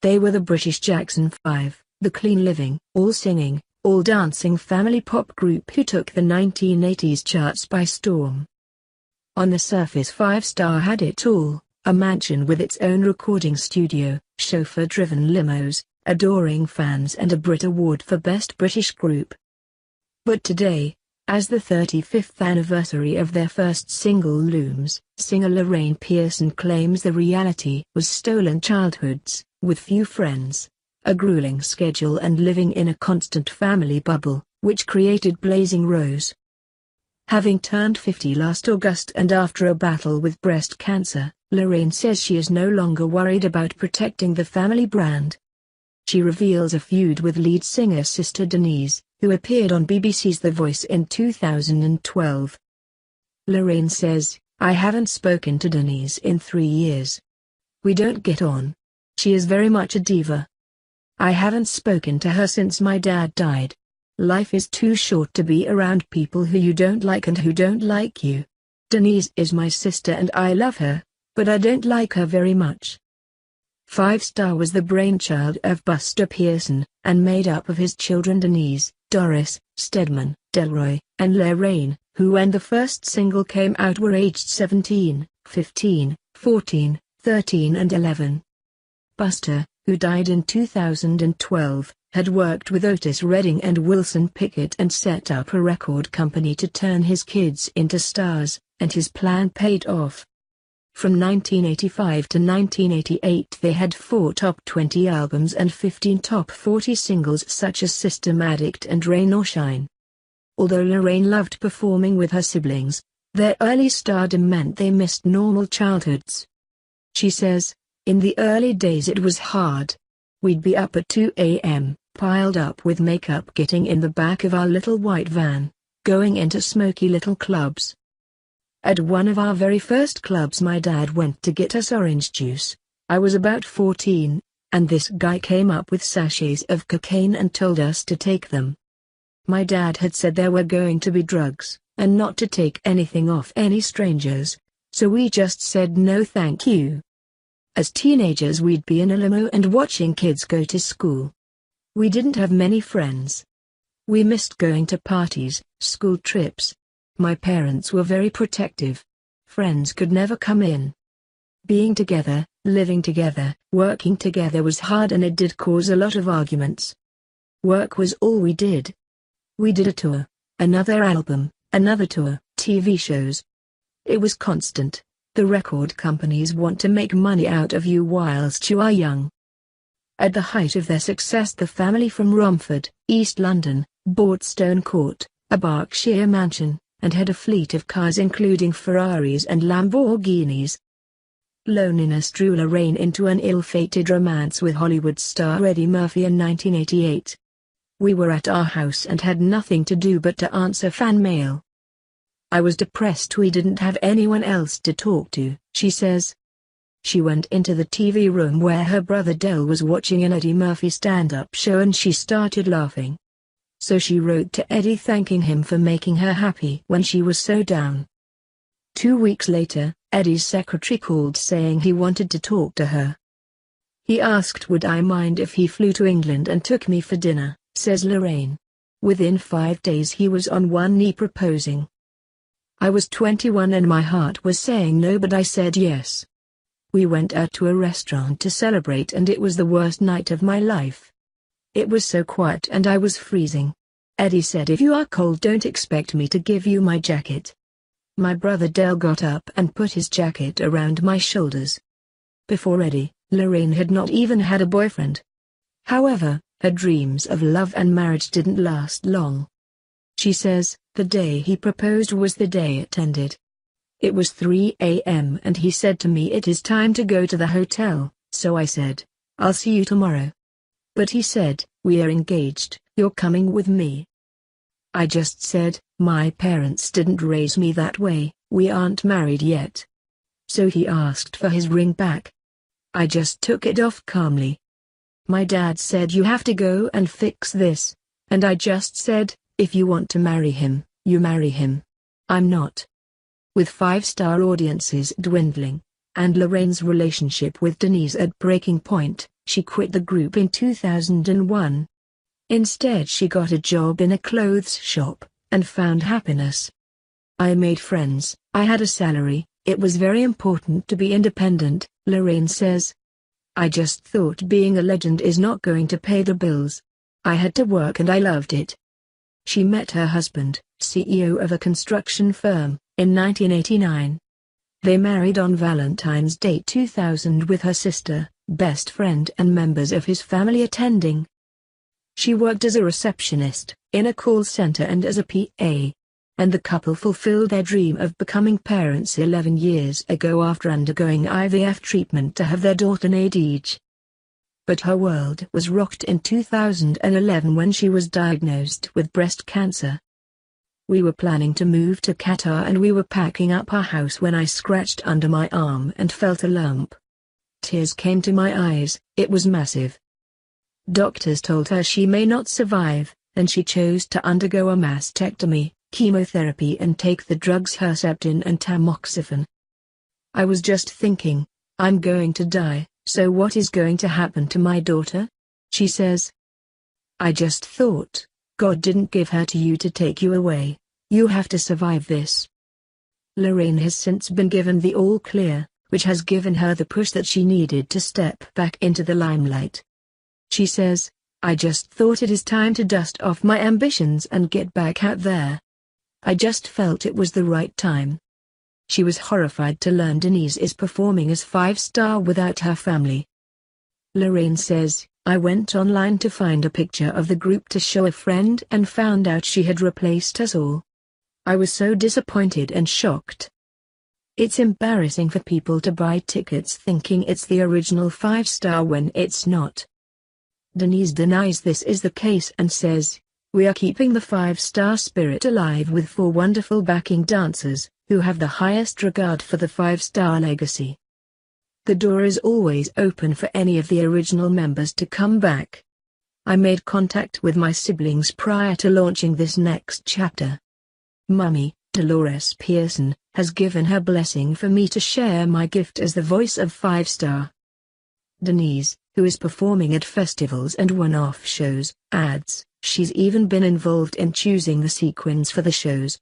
They were the British Jackson 5, the clean living, all singing, all dancing family pop group who took the 1980s charts by storm. On the surface, Five Star had it all: a mansion with its own recording studio, chauffeur-driven limos, adoring fans and a Brit Award for Best British Group. But today, as the 35th anniversary of their first single looms, singer Lorraine Pearson claims the reality was stolen childhoods, with few friends, a grueling schedule and living in a constant family bubble, which created Blazing Rose. Having turned 50 last August and after a battle with breast cancer, Lorraine says she is no longer worried about protecting the family brand. She reveals a feud with lead singer sister Denise, who appeared on BBC's The Voice in 2012. Lorraine says, "I haven't spoken to Denise in 3 years. We don't get on. She is very much a diva. I haven't spoken to her since my dad died. Life is too short to be around people who you don't like and who don't like you. Denise is my sister and I love her, but I don't like her very much." Five Star was the brainchild of Buster Pearson, and made up of his children Denise, Doris, Stedman, Delroy, and Lorraine, who when the first single came out were aged 17, 15, 14, 13 and 11. Buster, who died in 2012, had worked with Otis Redding and Wilson Pickett and set up a record company to turn his kids into stars, and his plan paid off. From 1985 to 1988 they had 4 top 20 albums and 15 top 40 singles such as System Addict and Rain or Shine. Although Lorraine loved performing with her siblings, their early stardom meant they missed normal childhoods. She says, "In the early days it was hard. We'd be up at 2 a.m., piled up with makeup, getting in the back of our little white van, going into smoky little clubs. At one of our very first clubs my dad went to get us orange juice. I was about 14, and this guy came up with sachets of cocaine and told us to take them. My dad had said there were going to be drugs, and not to take anything off any strangers, so we just said no thank you. As teenagers we'd be in a limo and watching kids go to school. We didn't have many friends. We missed going to parties, school trips. My parents were very protective. Friends could never come in. Being together, living together, working together was hard and it did cause a lot of arguments. Work was all we did. We did a tour, another album, another tour, TV shows. It was constant. The record companies want to make money out of you whilst you are young." At the height of their success, the family from Romford, East London, bought Stone Court, a Berkshire mansion, and had a fleet of cars including Ferraris and Lamborghinis. Loneliness drew Lorraine into an ill-fated romance with Hollywood star Eddie Murphy in 1988. "We were at our house and had nothing to do but to answer fan mail. I was depressed. We didn't have anyone else to talk to," she says. She went into the TV room where her brother Del was watching an Eddie Murphy stand-up show and she started laughing. So she wrote to Eddie thanking him for making her happy when she was so down. 2 weeks later, Eddie's secretary called saying he wanted to talk to her. "He asked would I mind if he flew to England and took me for dinner," says Lorraine. "Within 5 days he was on one knee proposing. I was 21 and my heart was saying no, but I said yes. We went out to a restaurant to celebrate and it was the worst night of my life. It was so quiet and I was freezing. Eddie said, if you are cold don't expect me to give you my jacket. My brother Del got up and put his jacket around my shoulders." Before Eddie, Lorraine had not even had a boyfriend. However, her dreams of love and marriage didn't last long. She says, "The day he proposed was the day it ended. It was 3 a.m. and he said to me it is time to go to the hotel, so I said, I'll see you tomorrow. But he said, we are engaged, you're coming with me. I just said, my parents didn't raise me that way, we aren't married yet. So he asked for his ring back. I just took it off calmly. My dad said you have to go and fix this, and I just said, if you want to marry him, you marry him. I'm not." With 5-star audiences dwindling, and Lorraine's relationship with Denise at breaking point, She quit the group in 2001. Instead she got a job in a clothes shop, and found happiness. I made friends, I had a salary, it was very important to be independent, Lorraine says. I just thought being a legend is not going to pay the bills. I had to work and I loved it. She met her husband, CEO of a construction firm, in 1989. They married on Valentine's Day 2000 with her sister, best friend and members of his family attending. She worked as a receptionist, in a call center and as a PA. And the couple fulfilled their dream of becoming parents 11 years ago after undergoing IVF treatment to have their daughter Nadege. But her world was rocked in 2011 when she was diagnosed with breast cancer. We were planning to move to Qatar and we were packing up our house when I scratched under my arm and felt a lump. Tears came to my eyes, it was massive. Doctors told her she may not survive, and she chose to undergo a mastectomy, chemotherapy and take the drugs Herceptin and tamoxifen. I was just thinking, I'm going to die, so what is going to happen to my daughter? She says. I just thought, God didn't give her to you to take you away, you have to survive this. Lorraine has since been given the all clear, which has given her the push that she needed to step back into the limelight. She says, I just thought it is time to dust off my ambitions and get back out there. I just felt it was the right time. She was horrified to learn Denise is performing as 5-star without her family. Lorraine says, I went online to find a picture of the group to show a friend and found out she had replaced us all. I was so disappointed and shocked. It's embarrassing for people to buy tickets thinking it's the original 5-star when it's not. Denise denies this is the case and says, we are keeping the 5-star spirit alive with 4 wonderful backing dancers, who have the highest regard for the 5-star legacy. The door is always open for any of the original members to come back. I made contact with my siblings prior to launching this next chapter. Mummy, Dolores Pearson, has given her blessing for me to share my gift as the voice of 5-star. Denise, who is performing at festivals and one-off shows, adds, she's even been involved in choosing the sequins for the shows,